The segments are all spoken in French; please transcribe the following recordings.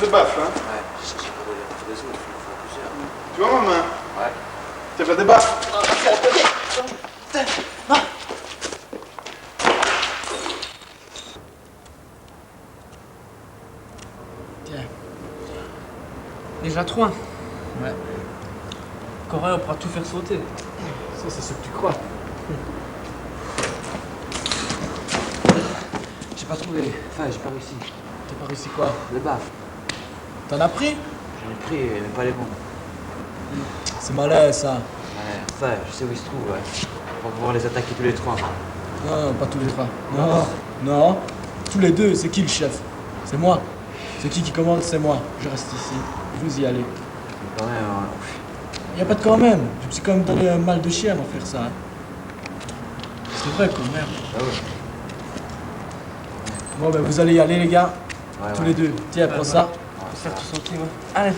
de baffes, hein? Ouais, j'ai pas voulu tous les autres, il en faut plusieurs. Tu vois ma main? Ouais. Tu fait des baffes? Tiens. Déjà 3. Ouais. Corée, on pourra tout faire sauter. Ça, c'est ce que tu crois. J'ai pas trouvé. Enfin, j'ai pas réussi. T'as pas réussi quoi? Les baffes. T'en as pris? J'en ai pris, mais pas les bons. C'est malin, ça. Ouais, enfin, je sais où ils se trouvent, ouais. On va pouvoir les attaquer tous les trois. Non, pas tous les trois. Non, non. Tous les deux, c'est qui le chef? C'est moi. C'est qui commande? C'est moi. Je reste ici. Vous y allez. Mais quand même, Y a pas de quand même. Je me suis quand même donné un mal de chien à faire ça. Hein. C'est vrai quand même. ah ouais. Bon, ben vous allez y aller, les gars. Ouais, Tous ouais. les deux. Tiens, prends ça. Ouais, Faire ça tout va. sauter, ouais. Allez.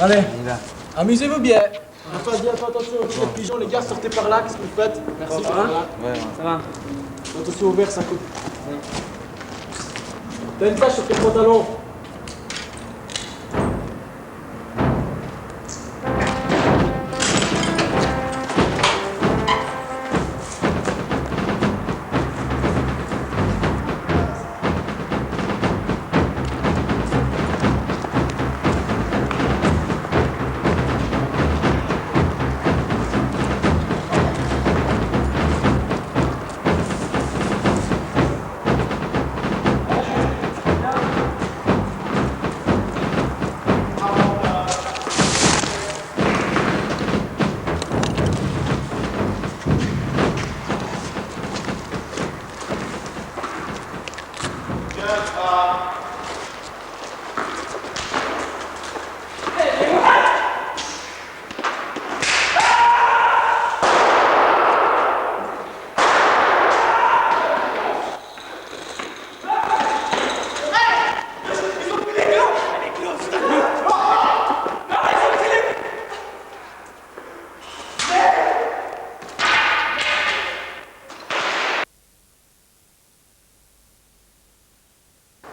Allez, On y va. amusez-vous bien. Enfin, dis attention aux petits pigeons, les gars, sortez par là. Qu'est-ce que vous faites? Merci. Ça va? Voilà. Ouais, ouais. Ça va. Attention au verre, ça coûte. T'as une tache sur tes pantalons.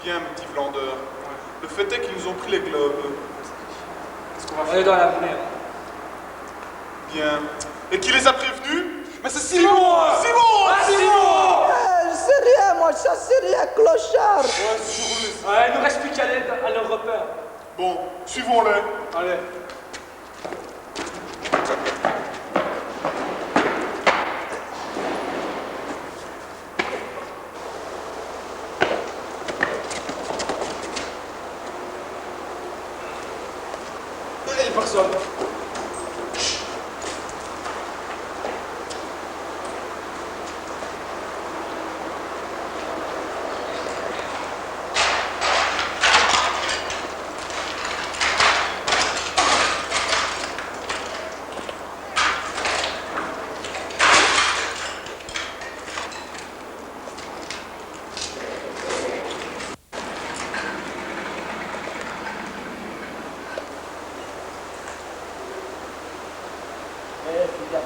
Bien, petit Vlandeur. Le fait est qu'ils nous ont pris les globes. Qu'est-ce qu'on va On faire? est dans l'avenir. Bien. Et qui les a prévenus? Mais c'est Simon! Simon! Je sais rien, moi, ça c'est rien, clochard. Ouais, c'est toujours Ouais, il nous reste plus qu'à aller à leur repère. Bon, suivons-les. Allez. Il y a personne. Fais gaffe.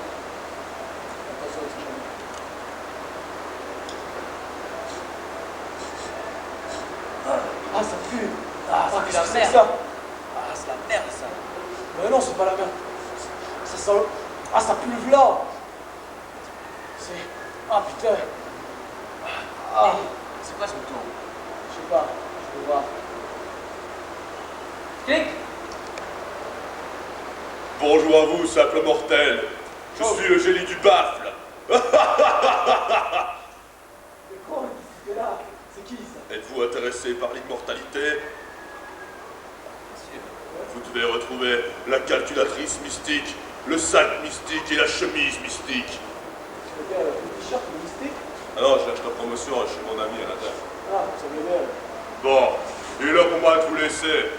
Attention aux pigeons. Ah, ça pue. Ah, ça pue la merde. Ça. Ah, c'est la merde, ça. Mais non, c'est pas la merde. Ça sent le... Ah, ça pue le vlan. C'est... Ah, putain. Ah. C'est quoi ce bouton? Je sais pas. Je vais voir. Clic. Bonjour à vous, simple mortel. Je suis le génie du baffle. Mais quoi, qu'est-ce que là? C'est qui, ça? Êtes-vous intéressé par l'immortalité? Vous devez retrouver la calculatrice mystique, le sac mystique et la chemise mystique. Tu veux dire le t-shirt, le mystique? Ah non, je lâche la promotion chez mon ami à l'intérieur. Ah, ça veut dire... Bon, il est l'heure pour moi de vous laisser.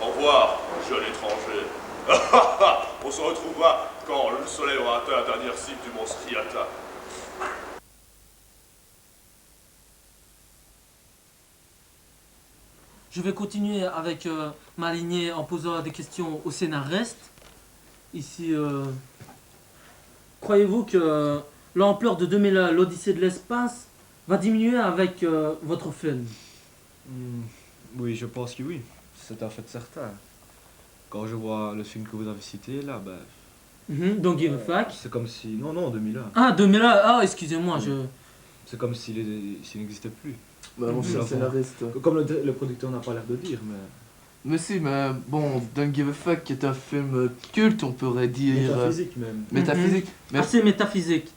Au revoir, jeune étranger. On se retrouvera quand le soleil aura atteint la dernière cible du monstre Riata. Je vais continuer avec ma lignée en posant des questions au scénariste. Ici, croyez-vous que l'ampleur de 2000 l'Odyssée de l'espace va diminuer avec votre film? Oui, je pense que oui. c'est un fait certain. Quand je vois le film que vous avez cité là, ben, Don't give a fuck. c'est comme si... Non, non, 2001. Ah, 2001. Ah, excusez-moi, C'est comme s'il n'existait plus. Bah, mon cher Enfin, scénariste. Comme le producteur n'a pas l'air de dire, mais... Mais si, mais bon, Don't Give a Fuck est un film culte, on pourrait dire. Métaphysique même. Métaphysique. Mais Assez métaphysique.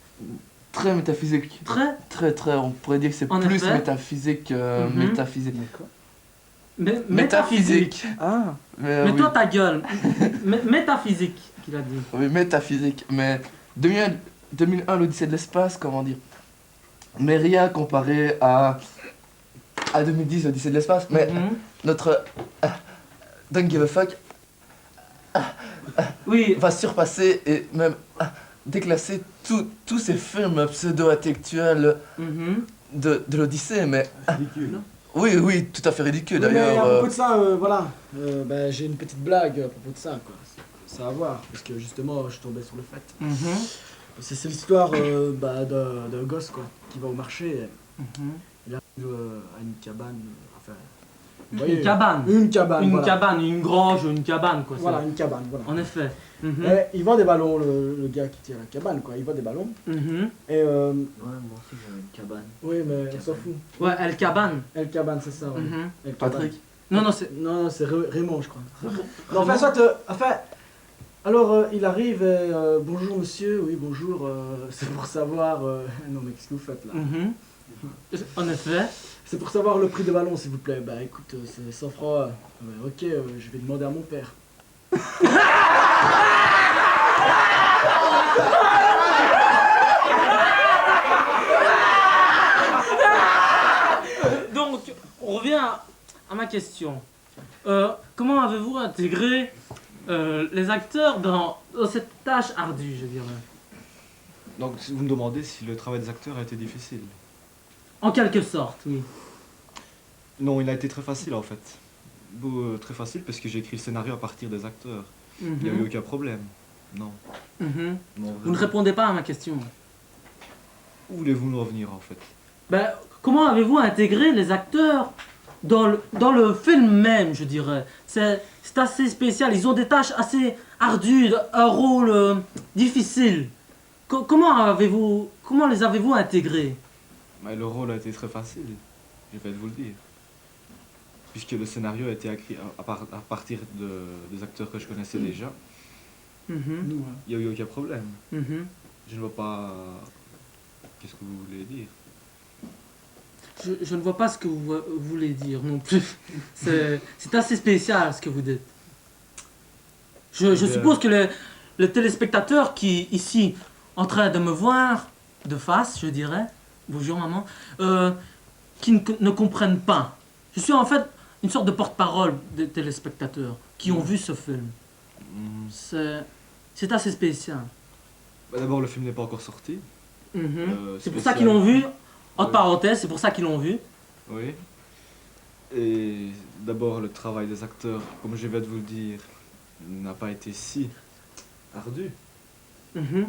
très métaphysique. Très. On pourrait dire que c'est En plus effet. métaphysique. Mhm. Métaphysique. Métaphysique. Ah. Mais, Mais oui. toi, ta gueule. Métaphysique, qu'il a dit. Oui, métaphysique. Mais 2001, l'Odyssée de l'espace, comment dire. Mais rien comparé à 2010, l'Odyssée de l'espace. Mais Mhm. notre Don't Give a Fuck Oui, va surpasser et même déclasser tous ces films pseudo-intellectuels mhm. de l'Odyssée. Mais Ridicule. oui, tout à fait ridicule Oui, mais d'ailleurs. à propos de ça, voilà, bah, j'ai une petite blague à propos de ça, quoi. Ça à voir, parce que justement, je tombais sur le fait. Mhm. C'est l'histoire bah, d'un gosse, quoi, qui va au marché, et Mhm. il arrive à une cabane, enfin... vous Une voyez, cabane. Une cabane, Une voilà. cabane, une grange, une cabane, quoi. Voilà, c'est- une cabane, voilà. En effet. Mhm. Et il vend des ballons, le gars qui tient la cabane, quoi. Il vend des ballons. Mhm. Et Ouais, moi aussi j'avais une cabane. oui, mais on s'en fout. Ouais, elle cabane. El Cabane, c'est ça, ouais. Mhm. El Cabane. Patrick. Non, non, c'est. Non, c'est Raymond, je crois. Non, enfin, soit, alors, il arrive et bonjour monsieur, oui, bonjour, c'est pour savoir. Non, mais qu'est-ce que vous faites là? Mhm. En effet. C'est pour savoir le prix des ballons, s'il vous plaît. Bah écoute, c'est 100 francs. Ok, je vais demander à mon père. Donc, on revient à ma question. Comment avez-vous intégré les acteurs dans cette tâche ardue, je dirais? Donc si vous me demandez si le travail des acteurs a été difficile. En quelque sorte, oui. Non, il a été très facile en fait. Très facile parce que j'ai écrit le scénario à partir des acteurs. Il n'y a eu aucun problème. Non. Mhm. Non, Vous ne répondez pas à ma question. Où voulez-vous nous revenir en fait? Ben, comment avez-vous intégré les acteurs dans le film même, je dirais? C'est assez spécial, ils ont des tâches assez ardues, un rôle difficile. Comment les avez-vous intégrés? Mais le rôle a été très facile, je vais vous le dire. Puisque le scénario a été écrit à partir des acteurs que je connaissais déjà, Mhm, Nous, hein. il n'y a eu aucun problème. mhm. Je ne vois pas... Qu'est-ce que vous voulez dire? Je ne vois pas ce que vous voulez dire non plus. C'est assez spécial ce que vous dites. Je suppose que les téléspectateurs qui, ici, en train de me voir de face, je dirais, bonjour maman, qui ne comprennent pas. Je suis en fait une sorte de porte-parole des téléspectateurs qui ont vu ce film. C'est assez spécial. Bah, d'abord, le film n'est pas encore sorti. Mhm. C'est pour spécial. ça qu'ils l'ont vu, entre Oui. parenthèses, c'est pour ça qu'ils l'ont vu. Oui. Et d'abord, le travail des acteurs, comme je viens de vous le dire, n'a pas été si ardu. Mhm.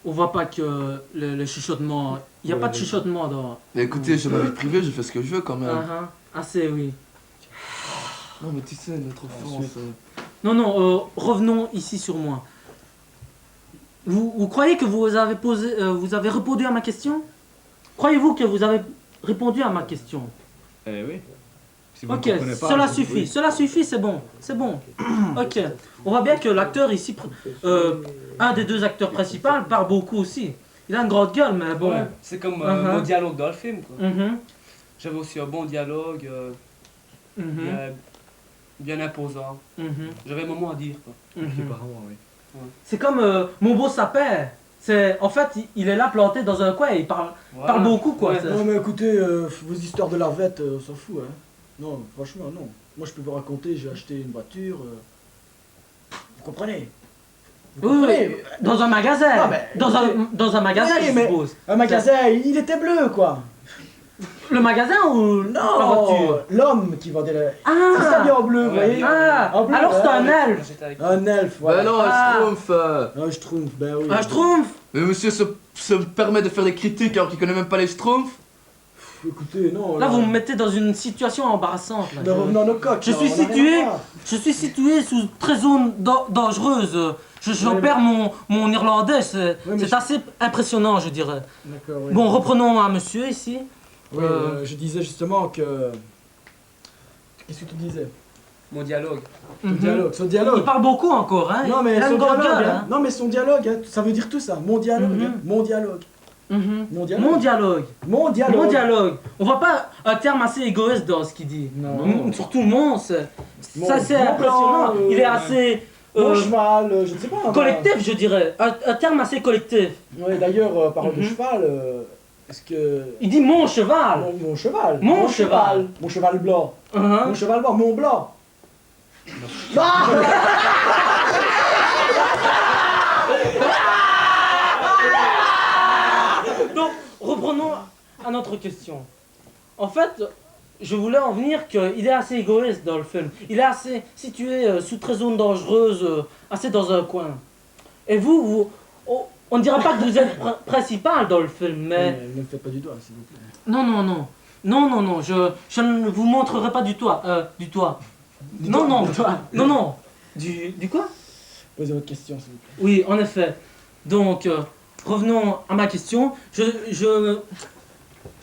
On voit pas que le chuchotement. Il n'y a Ouais, pas de mais- chuchotement dans. Mais écoutez, j'ai ma vie privée, je fais ce que je veux quand même. Assez, oui. Non, mais tu sais, notre enfance. Non, non, revenons ici sur moi. Vous croyez que vous avez répondu à ma question? Croyez-vous que vous avez répondu à ma question? Eh oui. Si vous ne Ok, comprenez pas, cela je- suffit, oui. cela suffit, c'est bon, c'est bon. Ok, on voit bien que l'acteur ici, un des deux acteurs principaux, parle beaucoup aussi. Il a une grande gueule, mais bon. Ouais, c'est comme Uh-huh. mon dialogue dans le film, quoi. Mhm, J'avais aussi un bon dialogue, mhm, bien imposant. mhm, J'avais un moment à dire, quoi. mhm. Apparemment, oui. C'est comme mon beau sapin. En fait, il est là planté dans un coin et il parle Voilà. beaucoup, quoi. Ouais. c'est- Non, mais écoutez, vos histoires de larvettes, on s'en fout, hein. Non, franchement, non. Moi, je peux vous raconter, j'ai acheté une voiture. Vous comprenez? Vous Oui, comprenez? oui, dans un magasin. Ah, mais- dans un magasin, Oui, je mais- suppose. Un magasin, il était bleu, quoi. Le magasin ou la voiture? L'homme qui vendait la... Ah, C'est ça, bien en bleu, vous Ouais, voyez? ah, En bleu, alors c'est un ouais. elfe. J'étais avec Un elfe, Bah voilà. non, Ah. Schtroumpf. Un schtroumpf, ben oui. Un schtroumpf. Mais monsieur se permet de faire des critiques alors qu'il connaît même pas les Schtroumpfs. Écoutez, non. Là, vous me mettez dans une situation embarrassante. Là. Revenons à nos coques. Je là, suis on a rien situé, à voir. je suis situé sous très zone dangereuse. J'opère mon irlandais, c'est Oui, mais c'est assez impressionnant, je dirais. D'accord, oui. Bon, reprenons à monsieur ici. Oui, je disais justement que... Qu'est-ce que tu disais? Mon dialogue. Ton Mhm. dialogue, son dialogue. Il parle beaucoup encore, hein. Non, mais il a son une grande dialogue, gueule, hein. hein. Non, mais son dialogue, hein, ça veut dire tout ça. Mon dialogue, Mhm. hein. Mon dialogue. Mhm. Mon dialogue. Mon dialogue. Mon dialogue. Mon dialogue. On voit pas un terme assez égoïste dans ce qu'il dit. Non. Surtout mon, c'est Mon- ça, c'est mon impressionnant. blanc, Il est assez Mon cheval, je ne sais pas. collectif, je dirais. Un terme assez collectif. Oui, d'ailleurs, parole de Mhm. cheval, est-ce que... Il dit mon cheval. Mon cheval. Mon cheval. Mon cheval blanc. Hein? Mon cheval blanc, mon blanc. Donc, reprenons à notre question. En fait, je voulais en venir qu'il est assez égoïste dans le film. Il est assez situé sous très zone dangereuse, assez dans un coin. Et vous on ne dira pas que vous êtes principal dans le film, mais... Ne le faites pas du doigt, s'il vous plaît. Non, non, non. Non, non, non, je ne vous montrerai pas du toit. Du toit. Non, non. Non, non. Du quoi? Posez votre question, s'il vous plaît. Oui, en effet. Donc, revenons à ma question. Je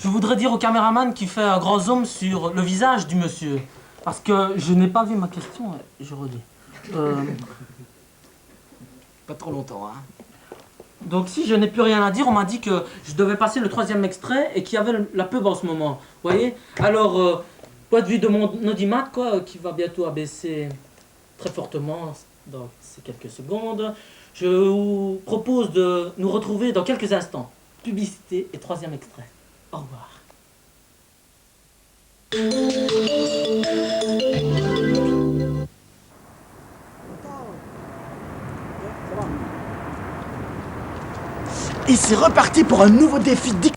voudrais dire au caméraman qui fait un grand zoom sur le visage du monsieur. Parce que je n'ai pas vu ma question, je redis. Pas trop longtemps, hein. Donc si je n'ai plus rien à dire, on m'a dit que je devais passer le 3e extrait et qu'il y avait la pub en ce moment. Vous voyez? Alors, point de vue de mon audimat, quoi, qui va bientôt abaisser très fortement dans ces quelques secondes, je vous propose de nous retrouver dans quelques instants. Publicité et 3e extrait. Au revoir. Et c'est reparti pour un nouveau défi diction.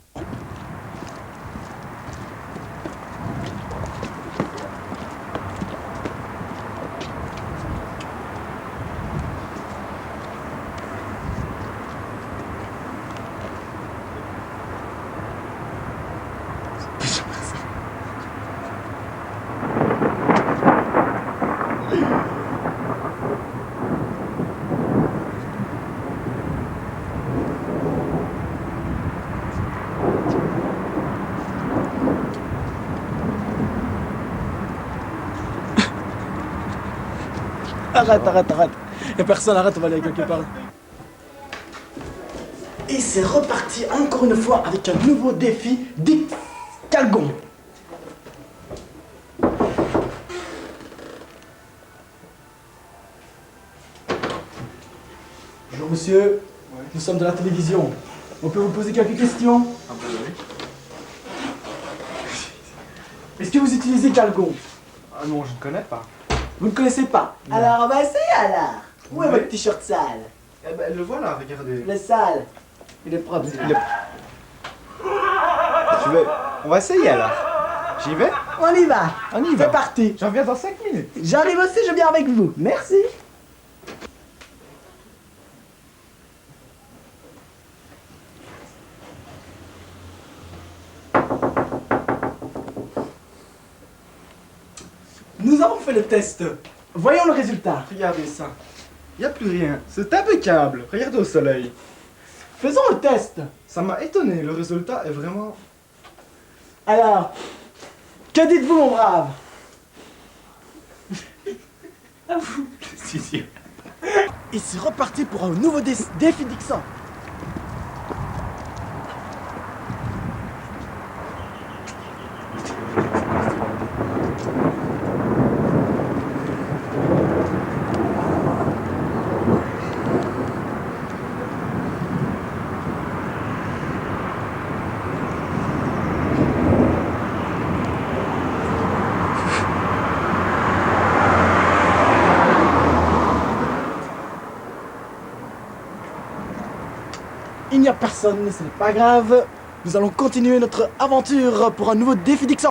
Arrête, arrête, arrête. Y'a personne, arrête, on va aller quelque part. Et c'est reparti encore une fois avec un nouveau défi dit Calgon. Bonjour monsieur, nous sommes de la télévision. On peut vous poser quelques questions? Est-ce que vous utilisez Calgon? Ah non, je ne connais pas. Vous ne connaissez pas? Alors on va essayer alors. Où est votre t-shirt sale? Eh ben, le voilà, regardez. Le sale. Il est propre. Tu veux... On va essayer alors. J'y vais? On y va. On y C'est va. parti. J'en viens dans 5 minutes. J'arrive aussi, je viens avec vous. Merci. Nous avons fait le test. Voyons le résultat. Regardez ça. Y a plus rien. C'est impeccable. Regardez au soleil. Faisons le test. Ça m'a étonné. Le résultat est vraiment... Alors, que dites-vous, mon brave? Si, si. Et c'est reparti pour un nouveau défi Dixon. Il n'y a personne, ce n'est pas grave. Nous allons continuer notre aventure pour un nouveau défi Dixon.